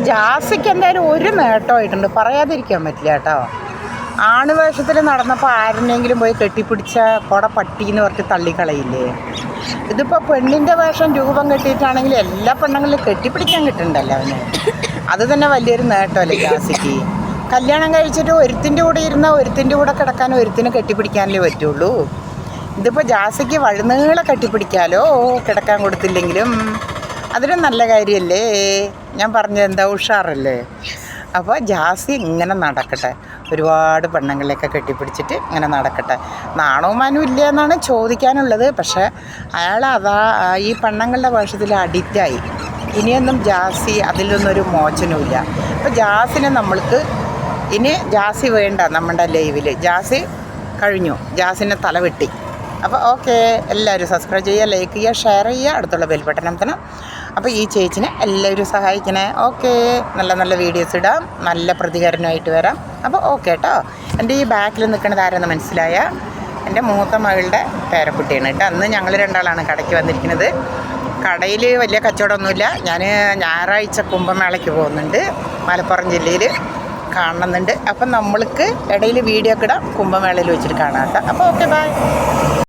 ജാസിക്ക് എന്തായാലും ഒരു നേട്ടമായിട്ടുണ്ട്, പറയാതിരിക്കാൻ പറ്റില്ല കേട്ടോ. ആണുവേഷത്തിൽ നടന്നപ്പോൾ ആരെങ്കിലും പോയി കെട്ടിപ്പിടിച്ച പൊട പട്ടി എന്ന് പറഞ്ഞിട്ട് തള്ളിക്കളയില്ലേ. ഇതിപ്പോൾ പെണ്ണിൻ്റെ വേഷം രൂപം കെട്ടിയിട്ടാണെങ്കിൽ എല്ലാ പെണ്ണുങ്ങളിലും കെട്ടിപ്പിടിക്കാൻ കിട്ടുന്നുണ്ടല്ലോ അവന്. അത് തന്നെ വലിയൊരു നേട്ടമല്ലേ ജാസിക്ക്. കല്യാണം കഴിച്ചിട്ട് ഒരുത്തിൻ്റെ കൂടെ ഇരുന്നാൽ ഒരുത്തിൻ്റെ കൂടെ കിടക്കാനും ഒരുത്തിനെ കെട്ടിപ്പിടിക്കാനല്ലേ പറ്റുള്ളൂ. ഇതിപ്പോൾ ജാസിക്ക് വഴുനീളെ കെട്ടിപ്പിടിക്കാലോ കിടക്കാൻ കൊടുത്തില്ലെങ്കിലും. അതൊരു നല്ല കാര്യമല്ലേ. ഞാൻ പറഞ്ഞത് എന്താ, ഉഷാറല്ലേ. അപ്പോൾ ജാസി ഇങ്ങനെ നടക്കട്ടെ, ഒരുപാട് പെണ്ണുങ്ങളെയൊക്കെ കെട്ടിപ്പിടിച്ചിട്ട് ഇങ്ങനെ നടക്കട്ടെ. നാണവും മാനവും ഇല്ല എന്നാണ് ചോദിക്കാനുള്ളത്. പക്ഷേ അയാൾ ഈ പെണ്ണുങ്ങളുടെ വേഷത്തിൽ അഡിക്റ്റായി. ഇനിയൊന്നും ജാസി അതിലൊന്നൊരു മോചനവുമില്ല. അപ്പോൾ ജാസിനെ നമ്മൾക്ക് ഇനി ജാസി വേണ്ട നമ്മുടെ ലൈവിൽ. ജാസി കഴിഞ്ഞു, ജാസിനെ തലവെട്ടി. അപ്പോൾ ഓക്കെ, എല്ലാവരും സബ്സ്ക്രൈബ് ചെയ്യുക, ലൈക്ക് ചെയ്യുക, ഷെയർ ചെയ്യുക, അടുത്തുള്ള ബെൽ ബട്ടൺ അമർത്തണം. അപ്പോൾ ഈ ചേച്ചിനെ എല്ലാവരും സഹായിക്കണേ. ഓക്കെ, നല്ല നല്ല വീഡിയോസ് ഇടാം, നല്ല പ്രതികരണമായിട്ട് വരാം. അപ്പോൾ ഓക്കെ കേട്ടോ. എൻ്റെ ഈ ബാക്കിൽ നിൽക്കുന്നത് ആരെന്ന് മനസ്സിലായ എൻ്റെ മൂത്ത മകളുടെ പേരക്കുട്ടിയാണ് കേട്ടോ. അന്ന് ഞങ്ങൾ രണ്ടാളാണ് കടയ്ക്ക് വന്നിരിക്കുന്നത്. കടയിൽ വലിയ കച്ചവടമൊന്നുമില്ല. ഞാൻ ഞായറാഴ്ച കുംഭമേളയ്ക്ക് പോകുന്നുണ്ട്, മലപ്പുറം ജില്ലയിൽ കാണുന്നുണ്ട്. അപ്പം നമ്മൾക്ക് ഇടയിൽ വീഡിയോ ഒക്കെ ഇടാം, കുംഭമേളയിൽ വെച്ചിട്ട് കാണാം കേട്ടോ. അപ്പോൾ ഓക്കെ, ബൈ.